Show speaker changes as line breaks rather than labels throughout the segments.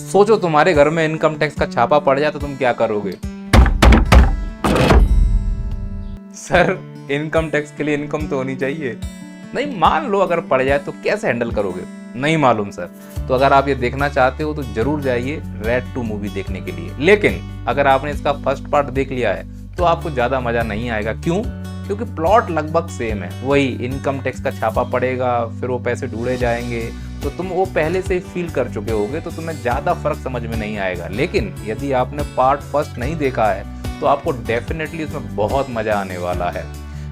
सोचो तुम्हारे घर में इनकम टैक्स का छापा पड़ जाए तो तुम क्या करोगे? सर, इनकम टैक्स के लिए इनकम तो होनी चाहिए। नहीं, मान लो अगर पड़ जाए तो कैसे हैंडल करोगे? नहीं मालूम सर। तो अगर आप ये देखना चाहते हो तो जरूर जाइए रेड 2 मूवी देखने के लिए। लेकिन अगर आपने इसका फर्स्ट पार्ट देख लिया है तो आपको ज्यादा मजा नहीं आएगा। क्यों? क्योंकि प्लॉट लगभग सेम है। वही इनकम टैक्स का छापा पड़ेगा, फिर वो पैसे ढूंढे जाएंगे, तो तुम वो पहले से ही फील कर चुके होगे, तो तुम्हें ज्यादा फर्क समझ में नहीं आएगा। लेकिन यदि आपने पार्ट फर्स्ट नहीं देखा है तो आपको डेफिनेटली उसमें बहुत मजा आने वाला है।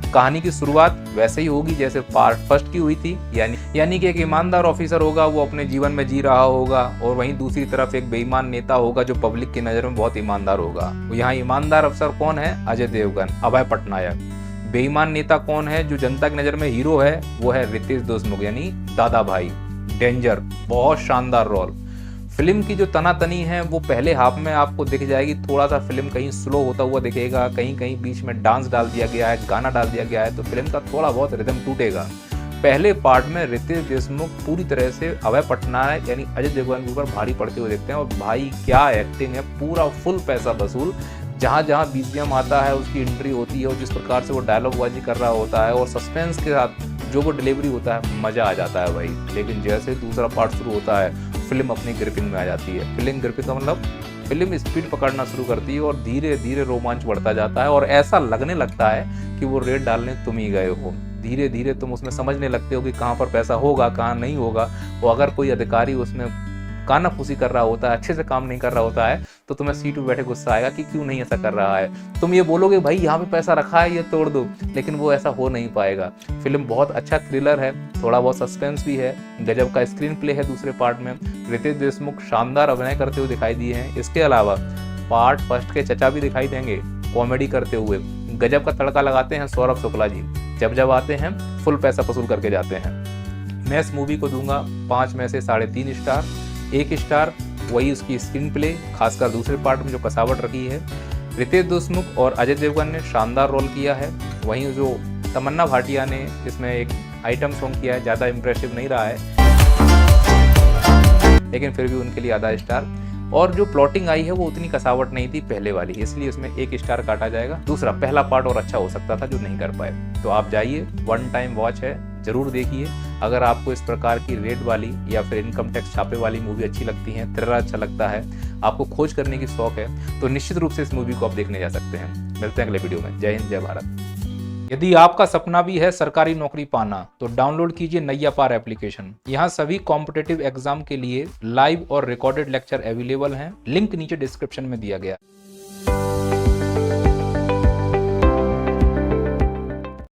कहानी की शुरुआत वैसे ही होगी जैसे पार्ट फर्स्ट की हुई थी, यानी कि एक ईमानदार ऑफिसर होगा, वो अपने जीवन में जी रहा होगा, और वहीं दूसरी तरफ एक बेईमान नेता होगा जो पब्लिक की नजर में बहुत ईमानदार होगा। यहाँ ईमानदार अफसर कौन है? अजय देवगन, अभय पटनायक। बेईमान नेता कौन है जो जनता की नजर में हीरो है? वो है रितेश देशमुख यानी दादा भाई। डेंजर, बहुत शानदार रोल। फिल्म की जो तनातनी है वो पहले हाफ में आपको दिख जाएगी। थोड़ा सा फिल्म कहीं स्लो होता हुआ दिखेगा, कहीं कहीं बीच में डांस डाल दिया गया है, गाना डाल दिया गया है, तो फिल्म का थोड़ा बहुत रिदम टूटेगा। पहले पार्ट में रितेश देशमुख पूरी तरह से अभय पटनायक यानी अजय देवगन के ऊपर भारी पड़ते हुए देखते हैं, और भाई क्या एक्टिंग है, पूरा फुल पैसा वसूल। जहाँ जहाँ बीजीएम आता है उसकी एंट्री होती है, और जिस प्रकार से वो डायलॉग बाजी कर रहा होता है और सस्पेंस के साथ जो वो डिलीवरी होता है, मजा आ जाता है भाई। लेकिन जैसे दूसरा पार्ट शुरू होता है फिल्म अपनी ग्रिपिंग में आ जाती है। फिल्म ग्रिपिंग का मतलब फिल्म स्पीड पकड़ना शुरू करती है और धीरे धीरे रोमांच बढ़ता जाता है, और ऐसा लगने लगता है कि वो रेड डालने तुम ही गए हो। धीरे धीरे तुम उसमें समझने लगते हो कि कहाँ पर पैसा होगा, कहाँ नहीं होगा। और अगर कोई अधिकारी उसमें कानाफूसी कर रहा होता है, अच्छे से काम नहीं कर रहा होता है, तो तुम्हें सीट पे बैठे गुस्सा आएगा कि क्यों नहीं ऐसा कर रहा है। तुम ये बोलोगे भाई यहाँ पे पैसा रखा है, ये तोड़ दो, लेकिन वो ऐसा हो नहीं पाएगा। फिल्म बहुत अच्छा थ्रिलर है, थोड़ा बहुत सस्पेंस भी है, गजब का स्क्रीन प्ले है। दूसरे पार्ट में रितेश देशमुख शानदार अभिनय करते हुए दिखाई दिए हैं। इसके अलावा पार्ट फर्स्ट के चचा भी दिखाई देंगे कॉमेडी करते हुए। गजब का तड़का लगाते हैं सौरभ शुक्ला जी, जब आते हैं फुल पैसा वसूल करके जाते हैं। मैं इस मूवी को दूंगा 5 में से 3.5 स्टार। 1 स्टार वही उसकी स्क्रीन प्ले, खासकर दूसरे पार्ट में जो कसावट रखी है। रितेश देशमुख और अजय देवगन ने शानदार रोल किया है। वहीं जो तमन्ना भाटिया ने इसमें एक आइटम सॉन्ग किया है, ज़्यादा इंप्रेसिव नहीं रहा है, लेकिन फिर भी उनके लिए आधा स्टार। और जो प्लॉटिंग आई है वो उतनी कसावट नहीं थी पहले वाली, इसलिए उसमें 1 स्टार काटा जाएगा। दूसरा, पहला पार्ट और अच्छा हो सकता था जो नहीं कर पाए। तो आप जाइए, 1 टाइम वॉच है, जरूर देखिए। अगर आपको इस प्रकार की रेड वाली या फिर इनकम टैक्स छापे वाली मूवी अच्छी लगती है, थ्रिलर अच्छा लगता है, आपको खोज करने की शौक है, तो निश्चित रूप से इस मूवी को आप देखने जा सकते हैं। मिलते हैं अगले वीडियो में। जय हिंद, जय भारत। यदि आपका सपना भी है सरकारी नौकरी पाना, तो डाउनलोड कीजिए नैया पार एप्लीकेशन। यहाँ सभी कॉम्पिटिटिव एग्जाम के लिए लाइव और रिकॉर्डेड लेक्चर अवेलेबल हैं। लिंक नीचे डिस्क्रिप्शन में दिया गया।